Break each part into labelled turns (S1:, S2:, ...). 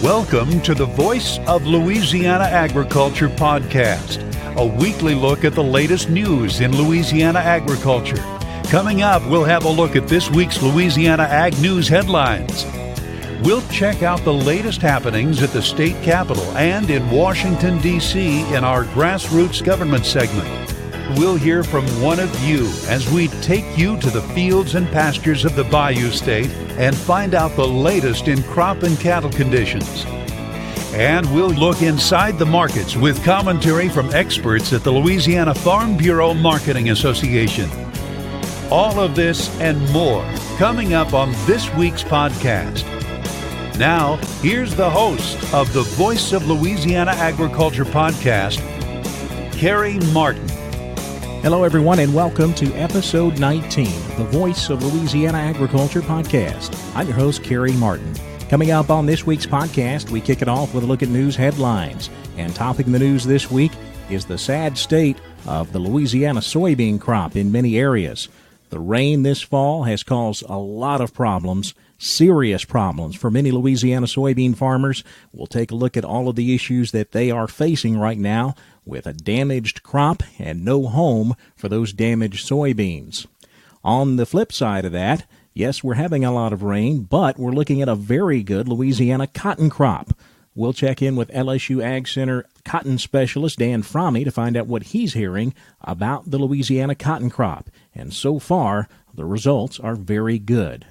S1: Welcome to the Voice of Louisiana Agriculture podcast, a weekly look at the latest news in Louisiana agriculture. Coming up, we'll have a look at this week's Louisiana Ag News headlines. We'll check out the latest happenings at the state capitol and in Washington, D.C. in our Grassroots Government segment. We'll hear from one of you as we take you to the fields and pastures of the Bayou State and find out the latest in crop and cattle conditions. And we'll look inside the markets with commentary from experts at the Louisiana Farm Bureau Marketing Association. All of this and more coming up on this week's podcast. Now, here's the host of the Voice of Louisiana Agriculture podcast, Carrie Martin.
S2: Hello, everyone, and welcome to episode 19 of the Voice of Louisiana Agriculture podcast. I'm your host, Carrie Martin. Coming up on this week's podcast, we kick it off with a look at news headlines. And topping the news this week is the sad state of the Louisiana soybean crop in many areas. The rain this fall has caused a lot of problems, serious problems for many Louisiana soybean farmers. We'll take a look at all of the issues that they are facing right now with a damaged crop and no home for those damaged soybeans. On the flip side of that, yes, we're having a lot of rain, but we're looking at a very good Louisiana cotton crop. We'll check in with LSU AgCenter cotton specialist Dan Fromme to find out what he's hearing about the Louisiana cotton crop. And so far, the results are very good.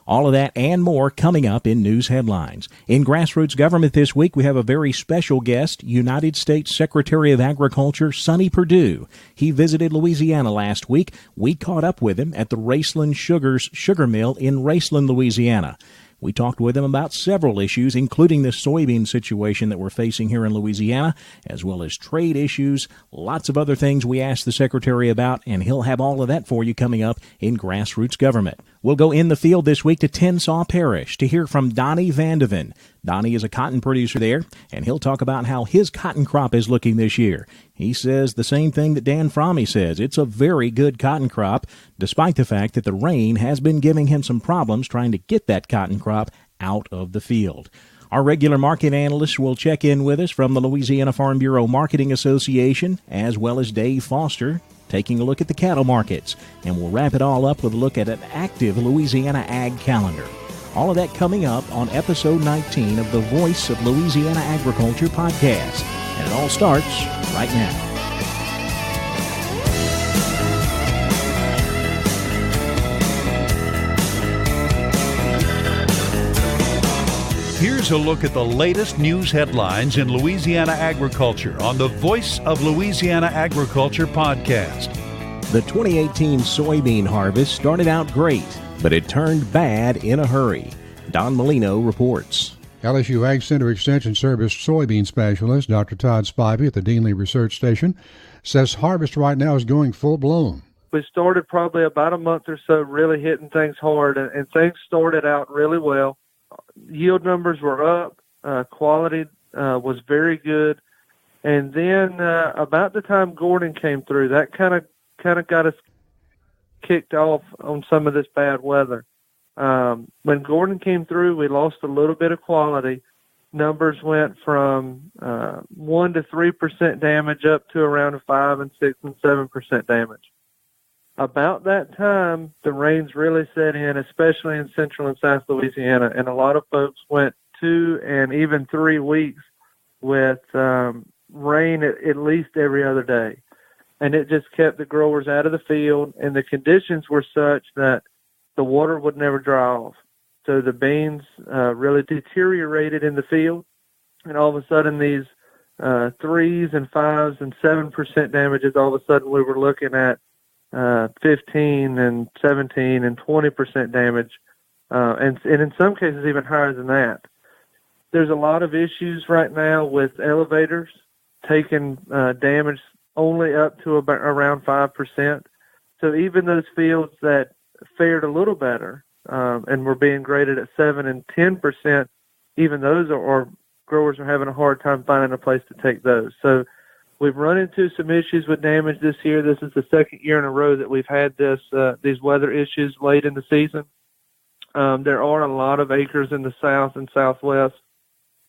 S2: All of that and more coming up in news headlines. In Grassroots Government this week, we have a very special guest, United States Secretary of Agriculture, Sonny Purdue. He visited Louisiana last week. We caught up with him at the Raceland Sugars sugar mill in Raceland, Louisiana. We talked with him about several issues, including the soybean situation that we're facing here in Louisiana, as well as trade issues, lots of other things we asked the Secretary about, and he'll have all of that for you coming up in Grassroots Government. We'll go in the field this week to Tensas Parish to hear from Donnie VandeVen. Donnie is a cotton producer there, and he'll talk about how his cotton crop is looking this year. He says the same thing that Dan Fromme says. It's a very good cotton crop, despite the fact that the rain has been giving him some problems trying to get that cotton crop out of the field. Our regular market analysts will check in with us from the Louisiana Farm Bureau Marketing Association, as well as Dave Foster, taking a look at the cattle markets. And we'll wrap it all up with a look at an active Louisiana Ag Calendar. All of that coming up on episode 19 of the Voice of Louisiana Agriculture podcast. And it all starts right now.
S1: Here's a look at the latest news headlines in Louisiana agriculture on the Voice of Louisiana Agriculture podcast.
S2: The 2018 soybean harvest started out great, but it turned bad in a hurry. Don Molino reports.
S3: LSU AgCenter Extension Service soybean specialist Dr. Todd Spivey at the Deanley Research Station says harvest right now is going full blown.
S4: We started probably about a month or so really hitting things hard, and things started out really well. Yield numbers were up, quality was very good, and then about the time Gordon came through, that kind of got us kicked off on some of this bad weather. When Gordon came through, we lost a little bit of quality. Numbers went from 1 to 3% damage up to around 5 and 6 and 7% damage. About that time, the rains really set in, especially in central and south Louisiana, and a lot of folks went 2 and even 3 weeks with rain at least every other day. And it just kept the growers out of the field, and the conditions were such that the water would never dry off. So the beans really deteriorated in the field, and all of a sudden these 3s and 5s and 7% damages, all of a sudden we were looking at 15 and 17 and 20% damage, and in some cases even higher than that. There's a lot of issues right now with elevators taking damage only up to about around 5%. So even those fields that fared a little better and were being graded at 7 and 10%, even those are growers are having a hard time finding a place to take those. So we've run into some issues with damage this year. This is the second year in a row that we've had these weather issues late in the season. There are a lot of acres in the south and southwest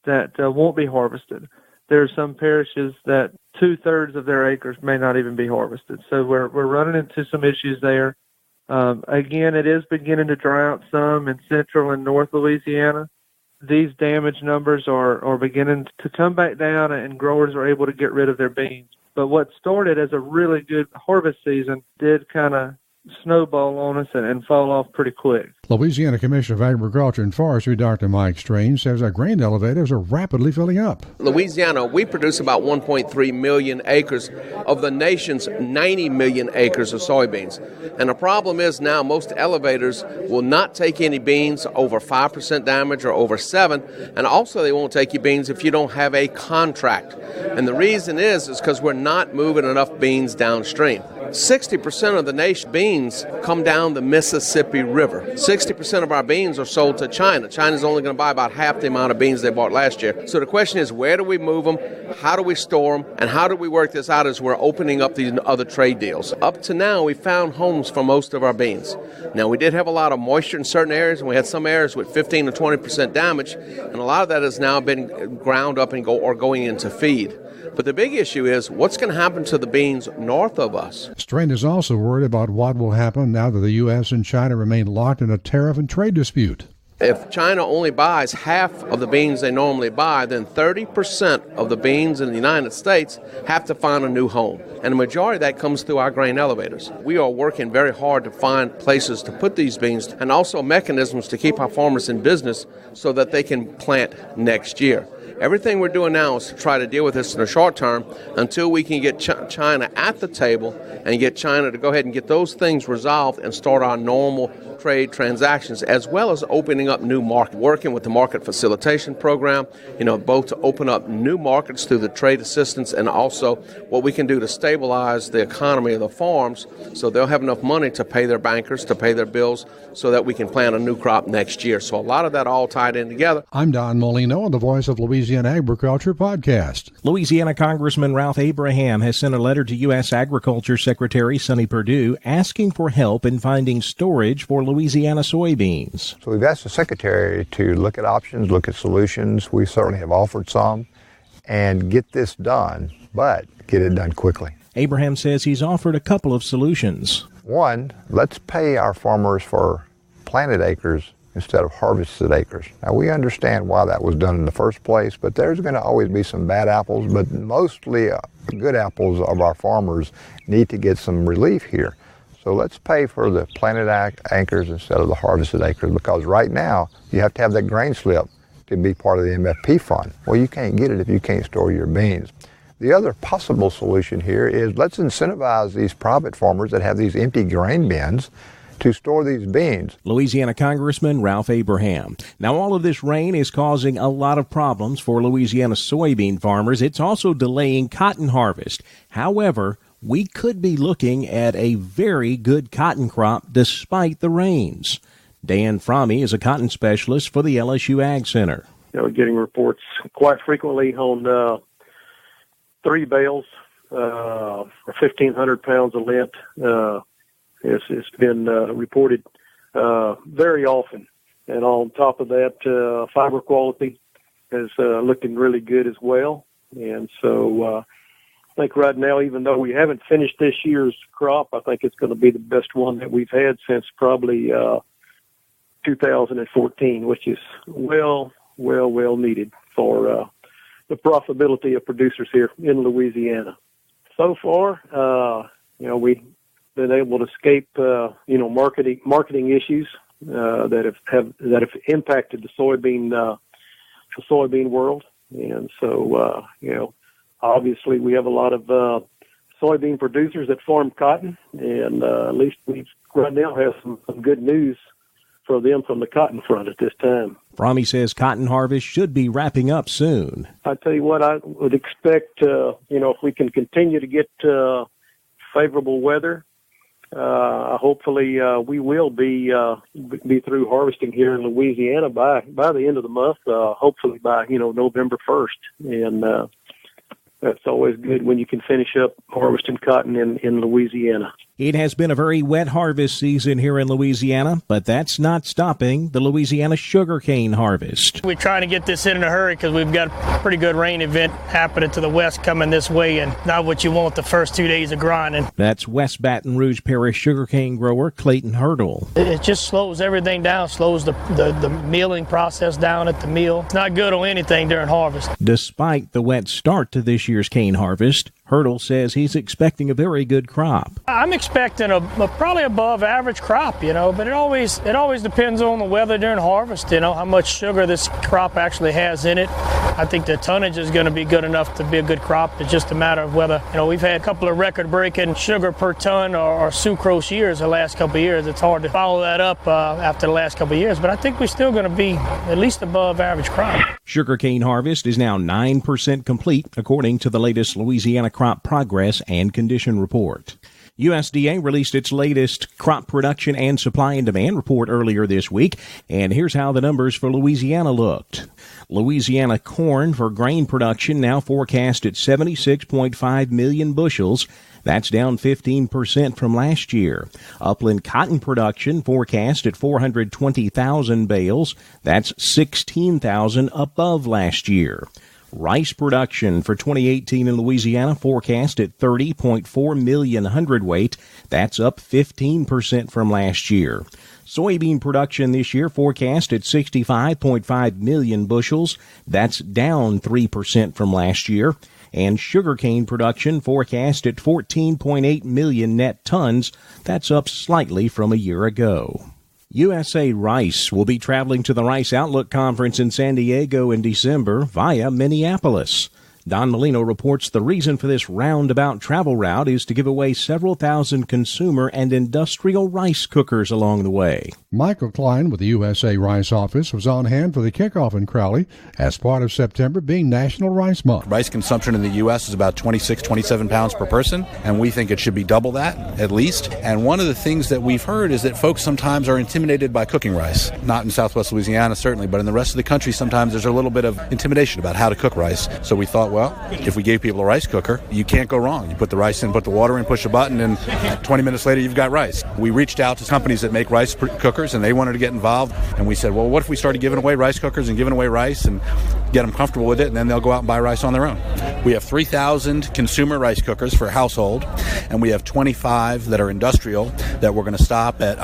S4: that won't be harvested. There are some parishes that 2/3 of their acres may not even be harvested. So we're running into some issues there. Again, it is beginning to dry out some in central and north Louisiana. These damage numbers are beginning to come back down, and growers are able to get rid of their beans. But what started as a really good harvest season did kind of snowball on us and fall off pretty quick.
S3: Louisiana Commissioner of Agriculture and Forestry, Dr. Mike Strange, says our grain elevators are rapidly filling up.
S5: Louisiana, we produce about 1.3 million acres of the nation's 90 million acres of soybeans. And the problem is now most elevators will not take any beans over 5% damage or over 7%, and also they won't take you beans if you don't have a contract. And the reason is because we're not moving enough beans downstream. 60% of the nation's beans come down the Mississippi River. 60% of our beans are sold to China. China's only going to buy about half the amount of beans they bought last year. So the question is, where do we move them? How do we store them? And how do we work this out as we're opening up these other trade deals? Up to now, we found homes for most of our beans. Now, we did have a lot of moisture in certain areas, and we had some areas with 15 to 20% damage, and a lot of that has now been ground up and going into feed. But the big issue is what's going to happen to the beans north of us.
S3: Strain is also worried about what will happen now that the U.S. and China remain locked in a tariff and trade dispute.
S5: If China only buys half of the beans they normally buy, then 30% of the beans in the United States have to find a new home. And the majority of that comes through our grain elevators. We are working very hard to find places to put these beans and also mechanisms to keep our farmers in business so that they can plant next year. Everything we're doing now is to try to deal with this in the short term until we can get China at the table and get China to go ahead and get those things resolved and start our normal trade transactions, as well as opening up new markets, working with the market facilitation program, both to open up new markets through the trade assistance and also what we can do to stabilize the economy of the farms so they'll have enough money to pay their bankers, to pay their bills, so that we can plant a new crop next year. So a lot of that all tied in together.
S3: I'm Don Molino on the Voice of Louisiana Agriculture podcast.
S2: Louisiana Congressman Ralph Abraham has sent a letter to U.S. Agriculture Secretary Sonny Purdue asking for help in finding storage for Louisiana soybeans.
S6: So we've asked the Secretary to look at options, look at solutions. We certainly have offered some, and get this done, but get it done quickly.
S2: Abraham says he's offered a couple of solutions.
S6: One, let's pay our farmers for planted acres instead of harvested acres. Now, we understand why that was done in the first place, but there's going to always be some bad apples, but mostly good apples of our farmers need to get some relief here. So let's pay for the planted acres instead of the harvested acres, because right now you have to have that grain slip to be part of the MFP fund. Well, you can't get it if you can't store your beans. The other possible solution here is let's incentivize these private farmers that have these empty grain bins to store these beans.
S2: Louisiana Congressman Ralph Abraham. Now, all of this rain is causing a lot of problems for Louisiana soybean farmers. It's also delaying cotton harvest. However, we could be looking at a very good cotton crop despite the rains. Dan Fromme is a cotton specialist for the LSU AgCenter.
S7: We're getting reports quite frequently on 3 bales for 1,500 pounds of lint. It's been reported very often. And on top of that, fiber quality is looking really good as well. And so I think right now, even though we haven't finished this year's crop, I think it's going to be the best one that we've had since probably 2014, which is well needed for the profitability of producers here in Louisiana. So far, we've been able to escape, marketing issues that have impacted the soybean world, and so obviously we have a lot of soybean producers that farm cotton, and at least we right now have some good news for them from the cotton front at this time.
S2: Fromme says cotton harvest should be wrapping up soon.
S7: I tell you what, I would expect, if we can continue to get favorable weather, hopefully we will be through harvesting here in Louisiana by the end of the month, hopefully by, November 1st. And that's always good when you can finish up harvesting cotton in Louisiana.
S2: It has been a very wet harvest season here in Louisiana, but that's not stopping the Louisiana sugarcane harvest.
S8: We're trying to get this in a hurry because we've got a pretty good rain event happening to the west coming this way, and not what you want the first 2 days of grinding.
S2: That's West Baton Rouge Parish sugarcane grower Clayton Hurdle.
S8: It just slows everything down, slows the milling process down at the mill. It's not good on anything during harvest. Despite the wet start to this year's cane harvest, Hurdle says he's expecting a very good crop. I'm expecting a probably above average crop, but it always depends on the weather during harvest, how much sugar this crop actually has in it. I think the tonnage is going to be good enough to be a good crop. It's just a matter of whether, we've had a couple of record-breaking sugar per ton or sucrose years the last couple of years. It's hard to follow that up after the last couple of years, but I think we're still going to be at least above average crop. Sugarcane harvest is now 9% complete, according to the latest Louisiana Crop Progress and Condition Report. USDA released its latest crop production and supply and demand report earlier this week, and here's how the numbers for Louisiana looked. Louisiana corn for grain production now forecast at 76.5 million bushels. That's down 15% from last year. Upland cotton production forecast at 420,000 bales. That's 16,000 above last year. Rice production for 2018 in Louisiana forecast at 30.4 million hundredweight. That's up 15% from last year. Soybean production this year forecast at 65.5 million bushels. That's down 3% from last year. And sugarcane production forecast at 14.8 million net tons. That's up slightly from a year ago. USA Rice will be traveling to the Rice Outlook Conference in San Diego in December via Minneapolis. Don Molino reports the reason for this roundabout travel route is to give away several thousand consumer and industrial rice cookers along the way.
S3: Michael Klein with the USA Rice office was on hand for the kickoff in Crowley as part of September being National Rice Month.
S9: Rice consumption in the U.S. is about 27 pounds per person, and we think it should be double that at least. And one of the things that we've heard is that folks sometimes are intimidated by cooking rice. Not in Southwest Louisiana, certainly, but in the rest of the country, sometimes there's a little bit of intimidation about how to cook rice. So we thought, well, if we gave people a rice cooker, you can't go wrong. You put the rice in, put the water in, push a button, and 20 minutes later, you've got rice. We reached out to companies that make rice cookers, and they wanted to get involved. And we said, well, what if we started giving away rice cookers and giving away rice and get them comfortable with it, and then they'll go out and buy rice on their own. We have 3,000 consumer rice cookers for household, and we have 25 that are industrial that we're going to stop at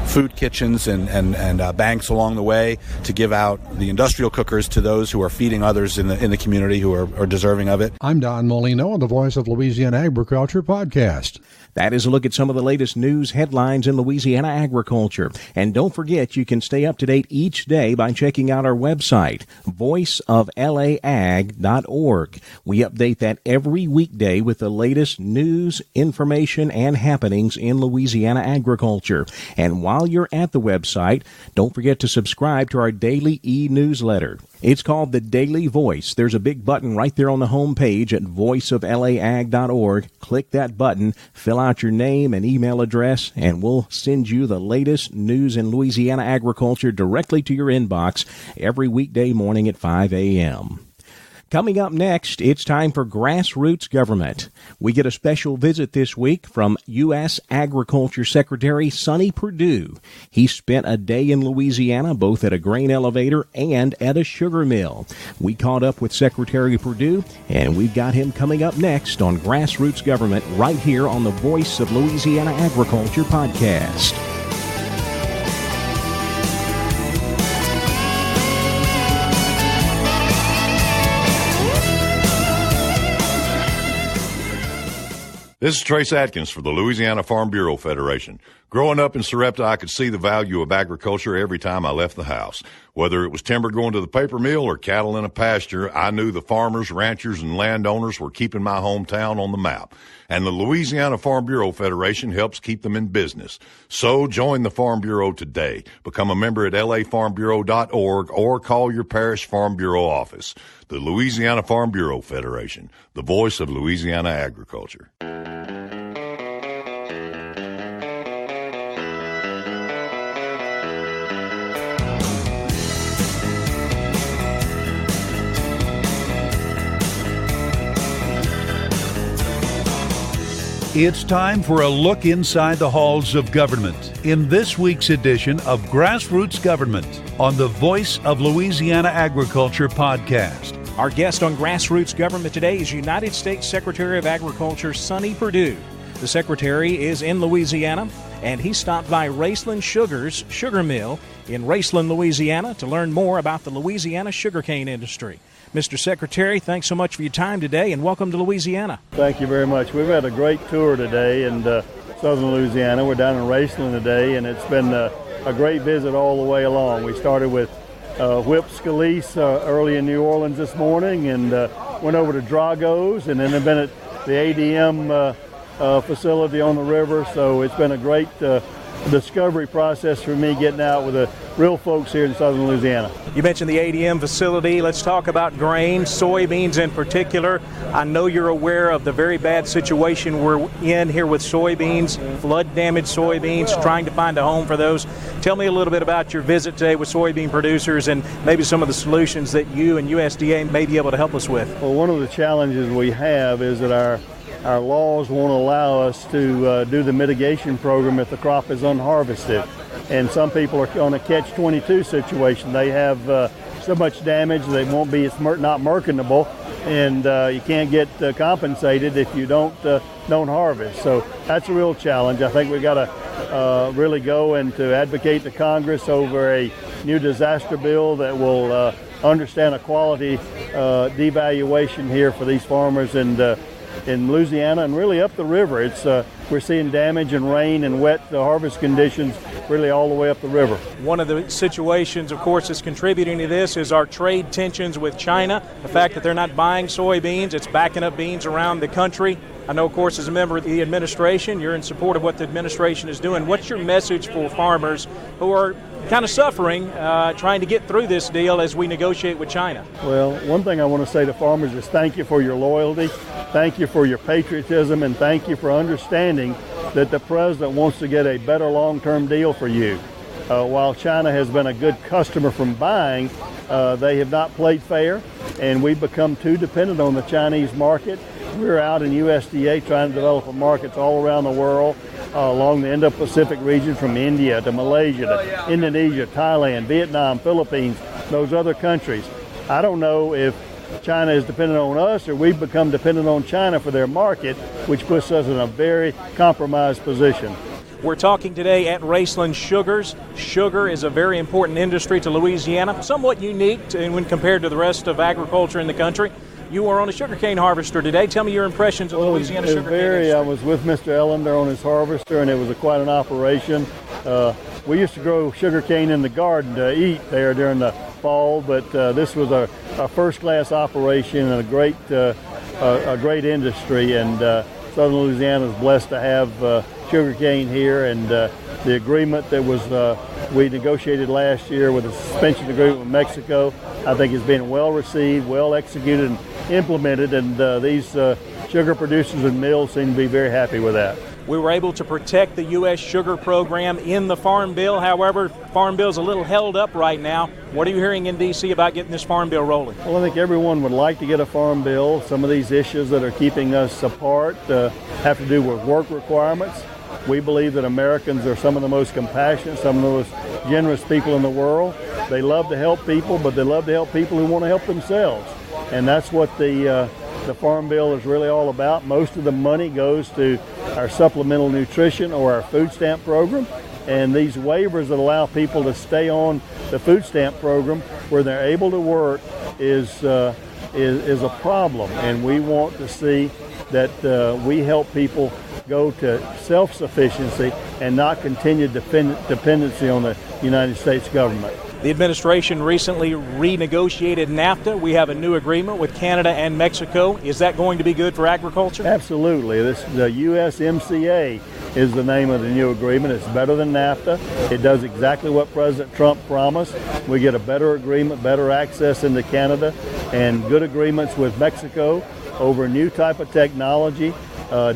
S9: food kitchens and banks along the way to give out the industrial cookers to those who are feeding others in the community who are deserving of it.
S3: I'm Don Molino on the Voice of Louisiana Agriculture podcast.
S2: That is a look at some of the latest news headlines in Louisiana agriculture. And don't forget, you can stay up to date each day by checking out our website, voiceoflaag.org. We update that every weekday with the latest news, information, and happenings in Louisiana agriculture. And while you're at the website, don't forget to subscribe to our daily e-newsletter. It's called The Daily Voice. There's a big button right there on the home page at voiceoflaag.org. Click that button, fill out your name and email address, and we'll send you the latest news in Louisiana agriculture directly to your inbox every weekday morning at 5 a.m. Coming up next, it's time for Grassroots Government. We get a special visit this week from U.S. Agriculture Secretary Sonny Purdue. He spent a day in Louisiana, both at a grain elevator and at a sugar mill. We caught up with Secretary Purdue, and we've got him coming up next on Grassroots Government right here on the Voice of Louisiana Agriculture podcast.
S10: This is Trace Atkins for the Louisiana Farm Bureau Federation. Growing up in Sarepta, I could see the value of agriculture every time I left the house. Whether it was timber going to the paper mill or cattle in a pasture, I knew the farmers, ranchers, and landowners were keeping my hometown on the map. And the Louisiana Farm Bureau Federation helps keep them in business. So join the Farm Bureau today. Become a member at lafarmbureau.org or call your parish Farm Bureau office. The Louisiana Farm Bureau Federation, the voice of Louisiana agriculture.
S1: It's time for a look inside the halls of government in this week's edition of Grassroots Government on the Voice of Louisiana Agriculture podcast.
S2: Our guest on Grassroots Government today is United States Secretary of Agriculture Sonny Purdue. The Secretary is in Louisiana, and he stopped by Raceland Sugars sugar mill in Raceland, Louisiana, to learn more about the Louisiana sugarcane industry. Mr. Secretary, thanks so much for your time today, and welcome to Louisiana.
S11: Thank you very much. We've had a great tour today in southern Louisiana. We're down in Raceland today, and it's been a great visit all the way along. We started with Whip Scalise early in New Orleans this morning, and went over to Drago's, and then have been at the ADM facility on the river. So it's been a great discovery process for me, getting out with the real folks here in southern Louisiana.
S2: You mentioned the ADM facility. Let's talk about grain, soybeans in particular. I know you're aware of the very bad situation we're in here with soybeans, flood-damaged soybeans, trying to find a home for those. Tell me a little bit about your visit today with soybean producers and maybe some of the solutions that you and USDA may be able to help us with.
S11: Well, one of the challenges we have is that our laws won't allow us to do the mitigation program if the crop is unharvested. And some people are on a catch-22 situation. They have so much damage they won't be, it's not merchantable, and you can't get compensated if you don't harvest. So that's a real challenge. I think we've got to really go and to advocate to Congress over a new disaster bill that will understand a quality devaluation here for these farmers in Louisiana and really up the river. It's we're seeing damage and rain and wet harvest conditions really all the way up the river.
S2: One of the situations, of course, that's contributing to this is our trade tensions with China. The fact that they're not buying soybeans, it's backing up beans around the country. I know, of course, as a member of the administration, you're in support of what the administration is doing. What's your message for farmers who are kind of suffering, trying to get through this deal as we negotiate with China?
S11: Well, one thing I want to say to farmers is thank you for your loyalty, thank you for your patriotism, and thank you for understanding that the president wants to get a better long-term deal for you. While China has been a good customer from buying, they have not played fair, and we've become too dependent on the Chinese market. We're out in USDA trying to develop markets all around the world, along the Indo-Pacific region, from India to Malaysia to Indonesia, Thailand, Vietnam, Philippines, those other countries. I don't know if China is dependent on us or we've become dependent on China for their market, which puts us in a very compromised position.
S2: We're talking today at Raceland Sugars. Sugar is a very important industry to Louisiana, somewhat unique when compared to the rest of agriculture in the country. You are on a sugarcane harvester today. Tell me your impressions of the Louisiana sugarcane industry. I
S11: was with Mr. Ellender on his harvester, and it was quite an operation. We used to grow sugarcane in the garden to eat there during the fall, but this was a first-class operation and a great industry. And Southern Louisiana is blessed to have sugarcane here, and the agreement that was we negotiated last year with a suspension agreement with Mexico, I think is being well received, well executed, and implemented, and these sugar producers and mills seem to be very happy with that.
S2: We were able to protect the U.S. sugar program in the Farm Bill. However, Farm Bill is a little held up right now. What are you hearing in D.C. about getting this Farm Bill rolling?
S11: Well, I think everyone would like to get a Farm Bill. Some of these issues that are keeping us apart have to do with work requirements. We believe that Americans are some of the most compassionate, some of the most generous people in the world. They love to help people, but they love to help people who want to help themselves. And that's what the Farm Bill is really all about. Most of the money goes to our supplemental nutrition or our food stamp program. And these waivers that allow people to stay on the food stamp program where they're able to work is a problem. And we want to see that we help people go to self-sufficiency and not continued dependency on the United States government.
S2: The administration recently renegotiated NAFTA. We have a new agreement with Canada and Mexico. Is that going to be good for agriculture?
S11: Absolutely. The USMCA is the name of the new agreement. It's better than NAFTA. It does exactly what President Trump promised. We get a better agreement, better access into Canada, and good agreements with Mexico over a new type of technology,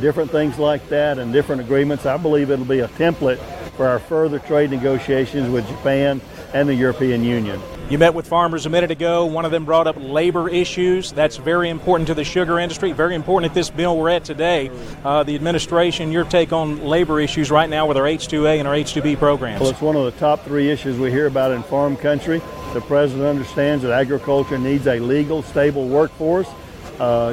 S11: different things like that, and different agreements. I believe it'll be a template for our further trade negotiations with Japan and the European Union.
S2: You met with farmers a minute ago. One of them brought up labor issues. That's very important to the sugar industry, very important at this bill we're at today. The administration, your take on labor issues right now with our H-2A and our H-2B programs.
S11: Well, it's one of the top 3 issues we hear about in farm country. The president understands that agriculture needs a legal, stable workforce.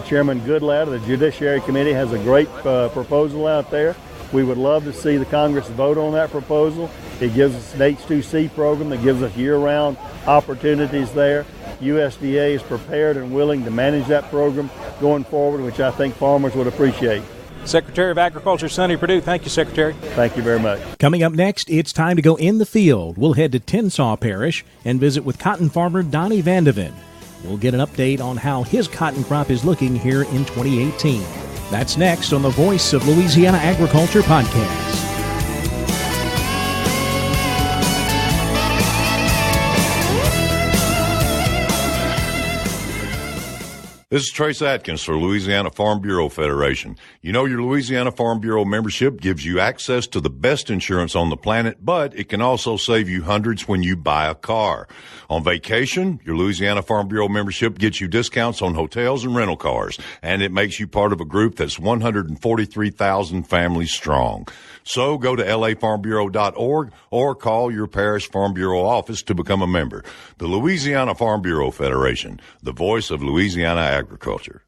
S11: Chairman Goodlatte of the Judiciary Committee has a great proposal out there. We would love to see the Congress vote on that proposal. It gives us an H2C program that gives us year-round opportunities there. USDA is prepared and willing to manage that program going forward, which I think farmers would appreciate.
S2: Secretary of Agriculture Sonny Purdue. Thank you, Secretary.
S11: Thank you very much.
S2: Coming up next, it's time to go in the field. We'll head to Tensas Parish and visit with cotton farmer Donnie VandeVen. We'll get an update on how his cotton crop is looking here in 2018. That's next on the Voice of Louisiana Agriculture podcast.
S10: This is Trace Atkins for Louisiana Farm Bureau Federation. You know, your Louisiana Farm Bureau membership gives you access to the best insurance on the planet, but it can also save you hundreds when you buy a car. On vacation, your Louisiana Farm Bureau membership gets you discounts on hotels and rental cars, and it makes you part of a group that's 143,000 families strong. So go to lafarmbureau.org or call your parish Farm Bureau office to become a member. The Louisiana Farm Bureau Federation, the voice of Louisiana agriculture.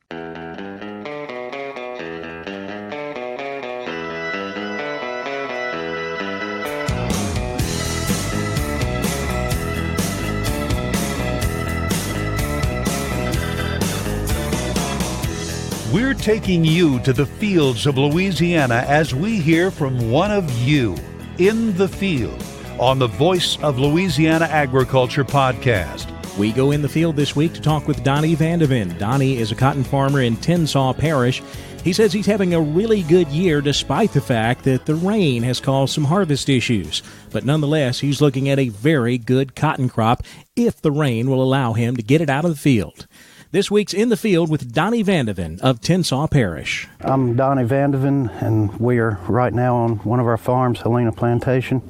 S1: We're taking you to the fields of Louisiana as we hear from one of you in the field on the Voice of Louisiana Agriculture podcast.
S2: We go in the field this week to talk with Donnie VandeVen. Donnie is a cotton farmer in Tensas Parish. He says he's having a really good year despite the fact that the rain has caused some harvest issues. But nonetheless, he's looking at a very good cotton crop if the rain will allow him to get it out of the field. This week's In the Field with Donnie VandeVen of Tensas Parish.
S12: I'm Donnie VandeVen, and we are right now on one of our farms, Helena Plantation.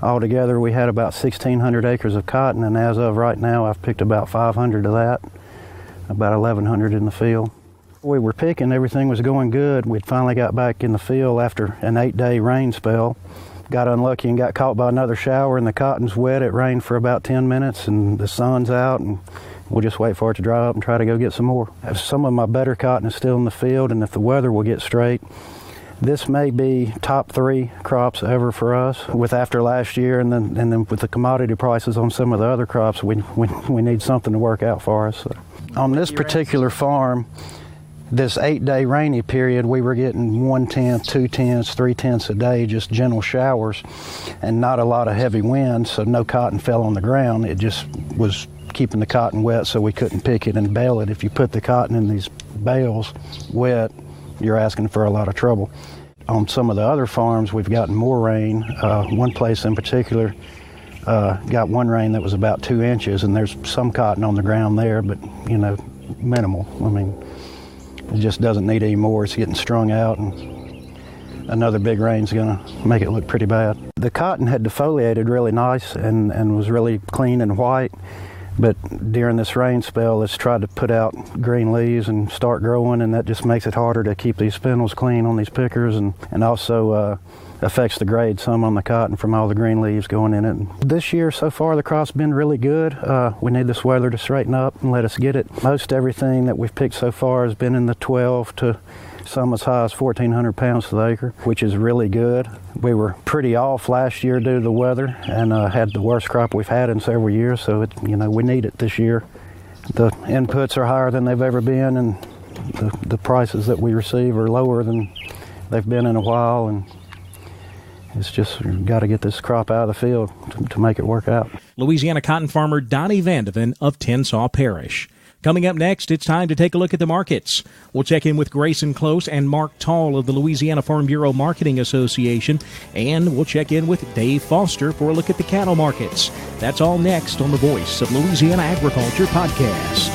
S12: Altogether, we had about 1,600 acres of cotton, and as of right now, I've picked about 500 of that, about 1,100 in the field. We were picking, everything was going good. We'd finally got back in the field after an 8-day rain spell. Got unlucky and got caught by another shower, and the cotton's wet. It rained for about 10 minutes, and the sun's out, and we'll just wait for it to dry up and try to go get some more. Some of my better cotton is still in the field, and if the weather will get straight, this may be top 3 crops ever for us. With after last year and then with the commodity prices on some of the other crops, we need something to work out for us. So, on this particular farm, this 8-day rainy period, we were getting 1/10, 2/10, 3/10 a day, just gentle showers, and not a lot of heavy winds, so no cotton fell on the ground. It just was keeping the cotton wet so we couldn't pick it and bale it. If you put the cotton in these bales wet, you're asking for a lot of trouble. On some of the other farms, we've gotten more rain. One place in particular got one rain that was about 2 inches, and there's some cotton on the ground there, but, minimal. I mean, it just doesn't need any more. It's getting strung out, and another big rain's going to make it look pretty bad. The cotton had defoliated really nice and was really clean and white. But during this rain spell, it's tried to put out green leaves and start growing, and that just makes it harder to keep these spindles clean on these pickers, and also affects the grade some on the cotton from all the green leaves going in it. This year, so far, the crop's been really good. We need this weather to straighten up and let us get it. Most everything that we've picked so far has been in the 12 to some as high as 1,400 pounds to the acre, which is really good. We were pretty off last year due to the weather and had the worst crop we've had in several years, so we need it this year. The inputs are higher than they've ever been, and the prices that we receive are lower than they've been in a while, and it's just got to get this crop out of the field to make it work out.
S2: Louisiana cotton farmer Donnie VandeVen of Tensas Parish. Coming up next, it's time to take a look at the markets. We'll check in with Grayson Close and Mark Tall of the Louisiana Farm Bureau Marketing Association, and we'll check in with Dave Foster for a look at the cattle markets. That's all next on the Voice of Louisiana Agriculture podcast.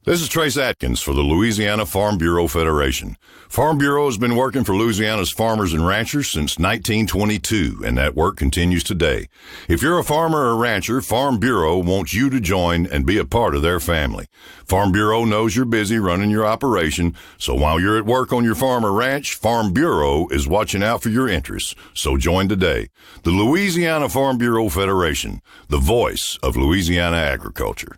S10: This is Trace Atkins for the Louisiana Farm Bureau Federation. Farm Bureau has been working for Louisiana's farmers and ranchers since 1922, and that work continues today. If you're a farmer or rancher, Farm Bureau wants you to join and be a part of their family. Farm Bureau knows you're busy running your operation, so while you're at work on your farm or ranch, Farm Bureau is watching out for your interests. So join today. The Louisiana Farm Bureau Federation, the voice of Louisiana agriculture.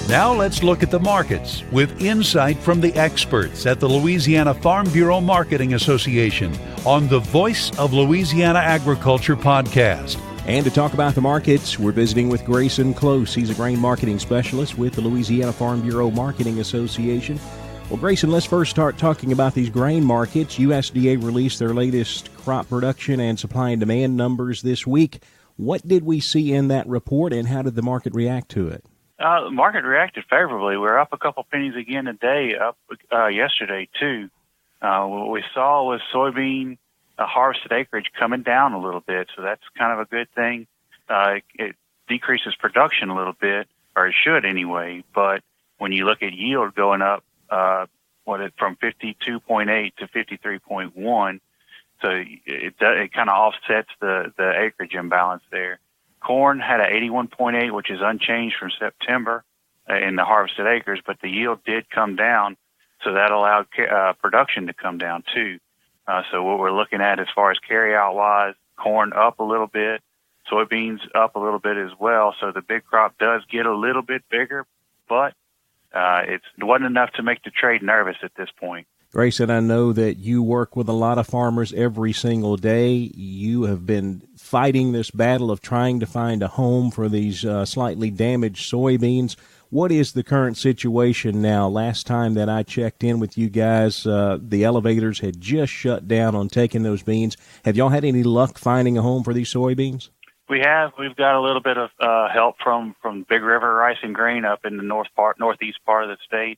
S1: Now let's look at the markets with insight from the experts at the Louisiana Farm Bureau Marketing Association on the Voice of Louisiana Agriculture podcast.
S2: And to talk about the markets, we're visiting with Grayson Close. He's a grain marketing specialist with the Louisiana Farm Bureau Marketing Association. Well, Grayson, let's first start talking about these grain markets. USDA released their latest crop production and supply and demand numbers this week. What did we see in that report, and how did the market react to it?
S13: The market reacted favorably. We're up a couple pennies again today, up yesterday too. What we saw was soybean harvested acreage coming down a little bit, so that's kind of a good thing. It decreases production a little bit, or it should anyway, but when you look at yield going up, from 52.8 to 53.1, so it kind of offsets the acreage imbalance there. Corn had an 81.8, which is unchanged from September in the harvested acres, but the yield did come down, so that allowed production to come down too. So what we're looking at as far as carryout-wise, corn up a little bit, soybeans up a little bit as well, so the big crop does get a little bit bigger, but it wasn't enough to make the trade nervous at this point.
S2: Grayson, I know that you work with a lot of farmers every single day. You have been fighting this battle of trying to find a home for these slightly damaged soybeans. What is the current situation now? Last time that I checked in with you guys, the elevators had just shut down on taking those beans. Have y'all had any luck finding a home for these soybeans?
S13: We have. We've got a little bit of help from Big River Rice and Grain up in the northeast part of the state.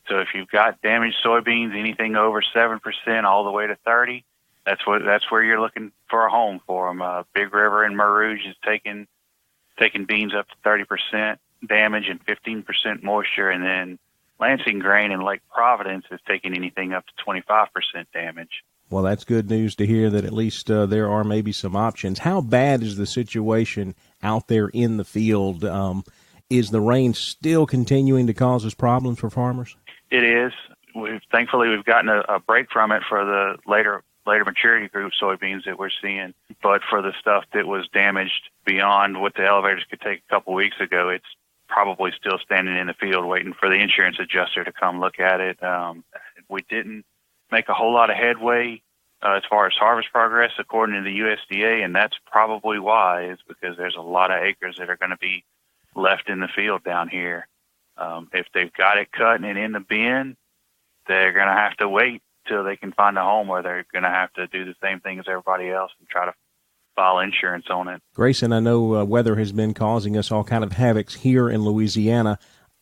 S13: So if you've got damaged soybeans, anything over 7% all the way to 30%, that's where you're looking for a home for them. Big River and Mer Rouge is taking beans up to 30% damage and 15% moisture, and then Lansing Grain and Lake Providence is taking anything up to 25% damage.
S2: Well, that's good news to hear that at least there are maybe some options. How bad is the situation out there in the field? Is the rain still continuing to cause us problems for farmers?
S13: It is. Thankfully, we've gotten a break from it for the later maturity group soybeans that we're seeing. But for the stuff that was damaged beyond what the elevators could take a couple weeks ago, it's probably still standing in the field waiting for the insurance adjuster to come look at it. We didn't make a whole lot of headway as far as harvest progress, according to the USDA, and that's probably why, is because there's a lot of acres that are going to be left in the field down here. If they've got it cut and in the bin, they're going to have to wait till they can find a home, or they're going to have to do the same thing as everybody else and try to file insurance on it.
S2: Grayson, I know weather has been causing us all kind of havocs here in Louisiana.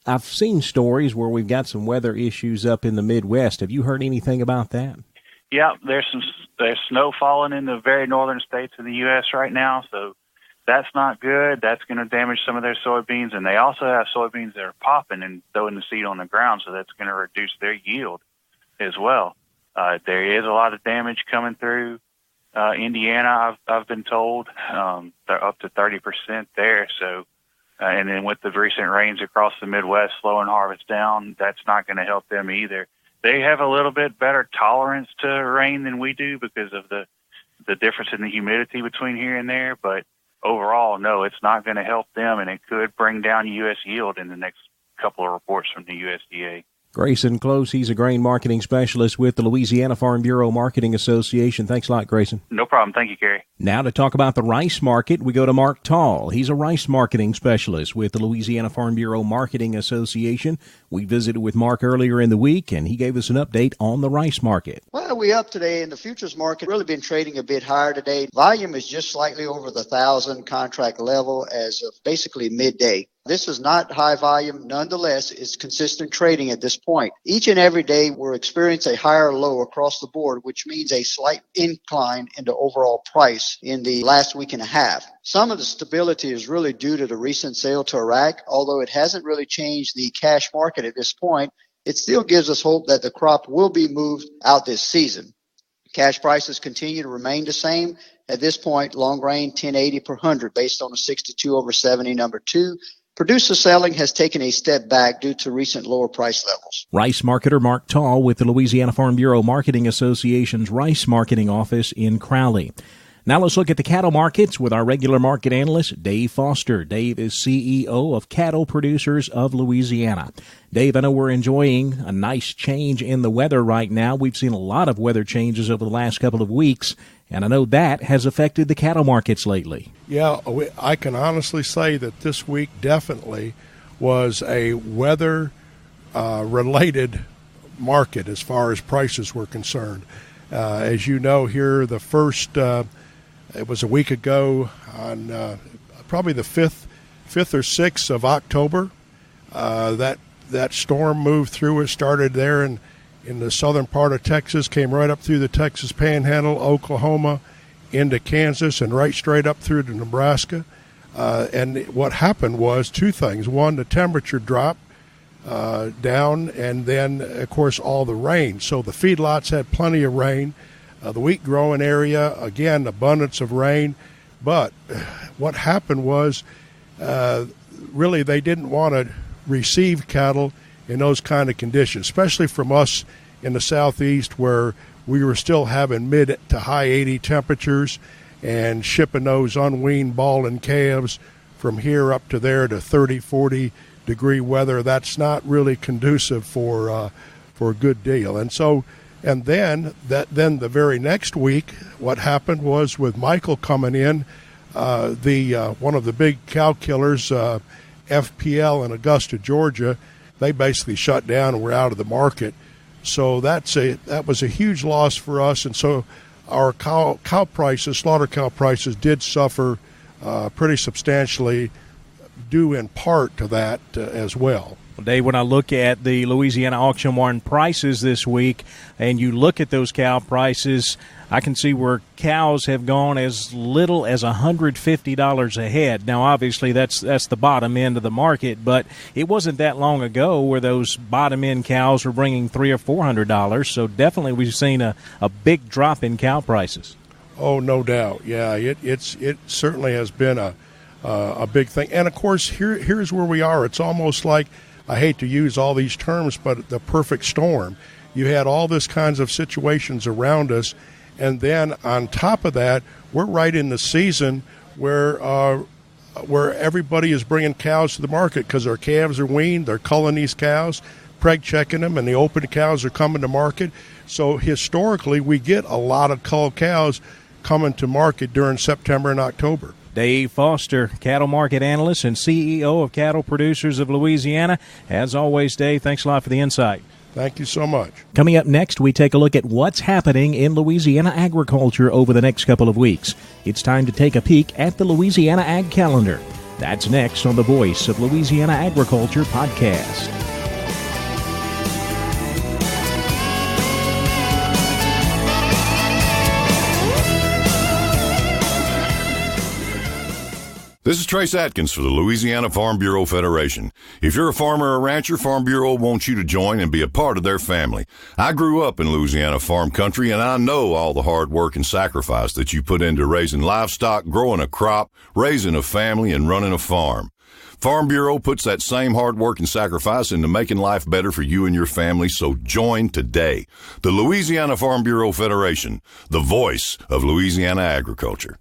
S2: I've seen stories where we've got some weather issues up in the Midwest. Have you heard anything about that?
S13: Yeah, there's snow falling in the very northern states of the U.S. right now, so that's not good. That's going to damage some of their soybeans, and they also have soybeans that are popping and throwing the seed on the ground, so that's going to reduce their yield as well. There is a lot of damage coming through Indiana, I've been told. They're up to 30% there, so and then with the recent rains across the Midwest slowing harvest down, that's not going to help them either. They have a little bit better tolerance to rain than we do because of the difference in the humidity between here and there, but overall, no, it's not going to help them, and it could bring down U.S. yield in the next couple of reports from the USDA.
S2: Grayson Close, he's a grain marketing specialist with the Louisiana Farm Bureau Marketing Association. Thanks a lot, Grayson.
S13: No problem. problem. Thank you, Gary.
S2: Now to talk about the rice market, we go to Mark Tall. He's a rice marketing specialist with the Louisiana Farm Bureau Marketing Association. We visited with Mark earlier in the week, and he gave us an update on the rice market.
S14: Well, we're up today in the futures market. Really been trading a bit higher today. Volume is just slightly over the 1,000 contract level as of basically midday. This is not high volume. Nonetheless, it's consistent trading at this point. Each and every day, we're experiencing a higher low across the board, which means a slight incline in the overall price in the last week and a half. Some of the stability is really due to the recent sale to Iraq. Although it hasn't really changed the cash market at this point, it still gives us hope that the crop will be moved out this season. Cash prices continue to remain the same. At this point, long grain 1080 per 100 based on a 62/70 number 2. Producer selling has taken a step back due to recent lower price levels.
S2: Rice marketer Mark Tall with the Louisiana Farm Bureau Marketing Association's Rice Marketing Office in Crowley. Now let's look at the cattle markets with our regular market analyst, Dave Foster. Dave is CEO of Cattle Producers of Louisiana. Dave, I know we're enjoying a nice change in the weather right now. We've seen a lot of weather changes over the last couple of weeks, and I know that has affected the cattle markets lately.
S15: Yeah, I can honestly say that this week definitely was a weather-related market as far as prices were concerned. As you know, here the first, it was a week ago on probably the 5th or 6th of October, that storm moved through. It started there in the southern part of Texas, came right up through the Texas Panhandle, Oklahoma, into Kansas, and right straight up through to Nebraska. And what happened was two things. One, the temperature dropped down, and then, of course, all the rain. So the feedlots had plenty of rain. The wheat growing area, again, abundance of rain. But what happened was really they didn't want to receive cattle in those kind of conditions, especially from us in the southeast where we were still having mid to high 80 temperatures and shipping those unweaned balling calves from here up to there to 30, 40 degree weather. That's not really conducive for a good deal. And so, and then the very next week, what happened was with Michael coming in, one of the big cow killers, FPL in Augusta, Georgia, they basically shut down and were out of the market. So that was a huge loss for us. And so our cow prices, slaughter cow prices, did suffer pretty substantially, due in part to that as well.
S2: Well, Dave, when I look at the Louisiana Auction Barn prices this week, and you look at those cow prices, I can see where cows have gone as little as $150 a head. Now, obviously, that's the bottom end of the market, but it wasn't that long ago where those bottom end cows were bringing $300 or $400. So definitely, we've seen a big drop in cow prices.
S15: Oh, no doubt. Yeah, it certainly has been a big thing. And of course, here's where we are. It's almost like, I hate to use all these terms, but the perfect storm. You had all this kinds of situations around us, and then on top of that, we're right in the season where everybody is bringing cows to the market because their calves are weaned. They're culling these cows, preg checking them, and the open cows are coming to market. So historically, we get a lot of cull cows coming to market during September and October.
S2: Dave Foster, cattle market analyst and CEO of Cattle Producers of Louisiana. As always, Dave, thanks a lot for the insight.
S15: Thank you so much.
S2: Coming up next, we take a look at what's happening in Louisiana agriculture over the next couple of weeks. It's time to take a peek at the Louisiana Ag Calendar. That's next on the Voice of Louisiana Agriculture podcast.
S10: This is Trace Atkins for the Louisiana Farm Bureau Federation. If you're a farmer or rancher, Farm Bureau wants you to join and be a part of their family. I grew up in Louisiana farm country, and I know all the hard work and sacrifice that you put into raising livestock, growing a crop, raising a family, and running a farm. Farm Bureau puts that same hard work and sacrifice into making life better for you and your family, so join today. The Louisiana Farm Bureau Federation, the voice of Louisiana agriculture.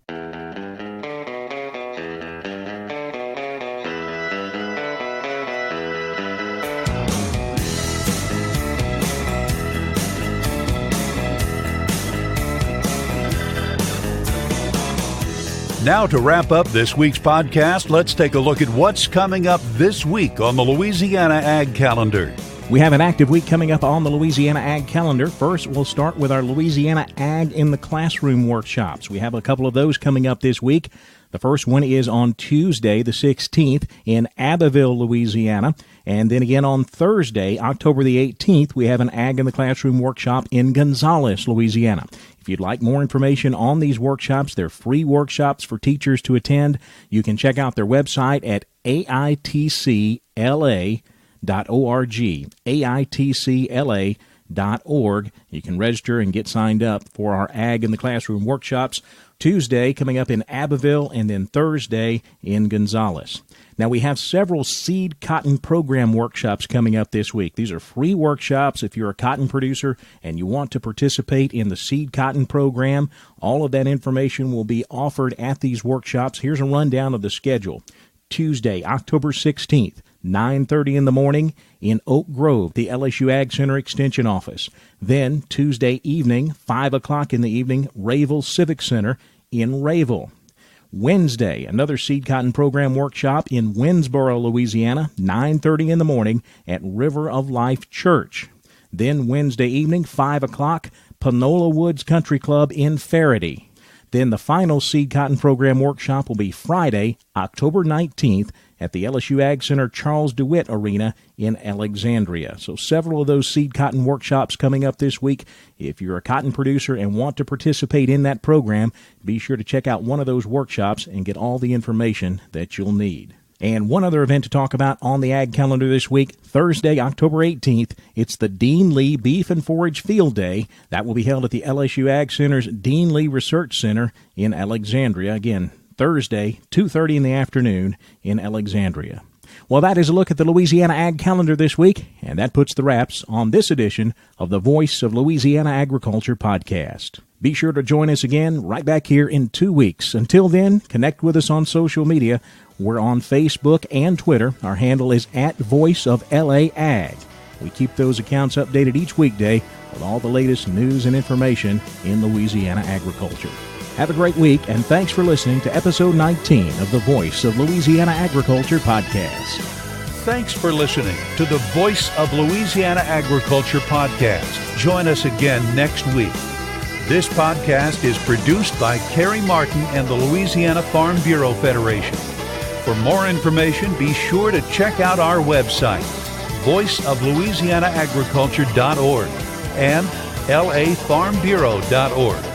S1: Now, to wrap up this week's podcast, let's take a look at what's coming up this week on the Louisiana Ag Calendar.
S2: We have an active week coming up on the Louisiana Ag Calendar. First, we'll start with our Louisiana Ag in the Classroom workshops. We have a couple of those coming up this week. The first one is on Tuesday, the 16th, in Abbeville, Louisiana. And then again on Thursday, October the 18th, we have an Ag in the Classroom workshop in Gonzales, Louisiana. If you'd like more information on these workshops, they're free workshops for teachers to attend. You can check out their website at aitcla.org, aitcla.org. You can register and get signed up for our Ag in the Classroom workshops. Tuesday coming up in Abbeville, and then Thursday in Gonzales. Now, we have several seed cotton program workshops coming up this week. These are free workshops if you're a cotton producer and you want to participate in the seed cotton program. All of that information will be offered at these workshops. Here's a rundown of the schedule. Tuesday, October 16th, 9:30 in the morning in Oak Grove, the LSU AgCenter Extension Office. Then Tuesday evening, 5 o'clock in the evening, Rayville Civic Center in Rayville. Wednesday, another seed cotton program workshop in Winsboro, Louisiana, 9:30 in the morning at River of Life Church. Then Wednesday evening, 5 o'clock, Panola Woods Country Club in Faraday. Then the final seed cotton program workshop will be Friday, October 19th, at the LSU Ag Center Charles DeWitt Arena in Alexandria. So several of those seed cotton workshops coming up this week. If you're a cotton producer and want to participate in that program, be sure to check out one of those workshops and get all the information that you'll need. And one other event to talk about on the Ag Calendar this week, Thursday, October 18th, it's the Dean Lee Beef and Forage Field Day. That will be held at the LSU Ag Center's Dean Lee Research Center in Alexandria. Again, Thursday, 2:30 in the afternoon in Alexandria. Well, that is a look at the Louisiana Ag Calendar this week, and that puts the wraps on this edition of the Voice of Louisiana Agriculture podcast. Be sure to join us again right back here in 2 weeks. Until then, connect with us on social media. We're on Facebook and Twitter. Our handle is @VoiceOfLAAg. We keep those accounts updated each weekday with all the latest news and information in Louisiana agriculture. Have a great week, and thanks for listening to episode 19 of the Voice of Louisiana Agriculture podcast.
S1: Thanks for listening to the Voice of Louisiana Agriculture podcast. Join us again next week. This podcast is produced by Carrie Martin and the Louisiana Farm Bureau Federation. For more information, be sure to check out our website, voiceoflouisianaagriculture.org and lafarmbureau.org.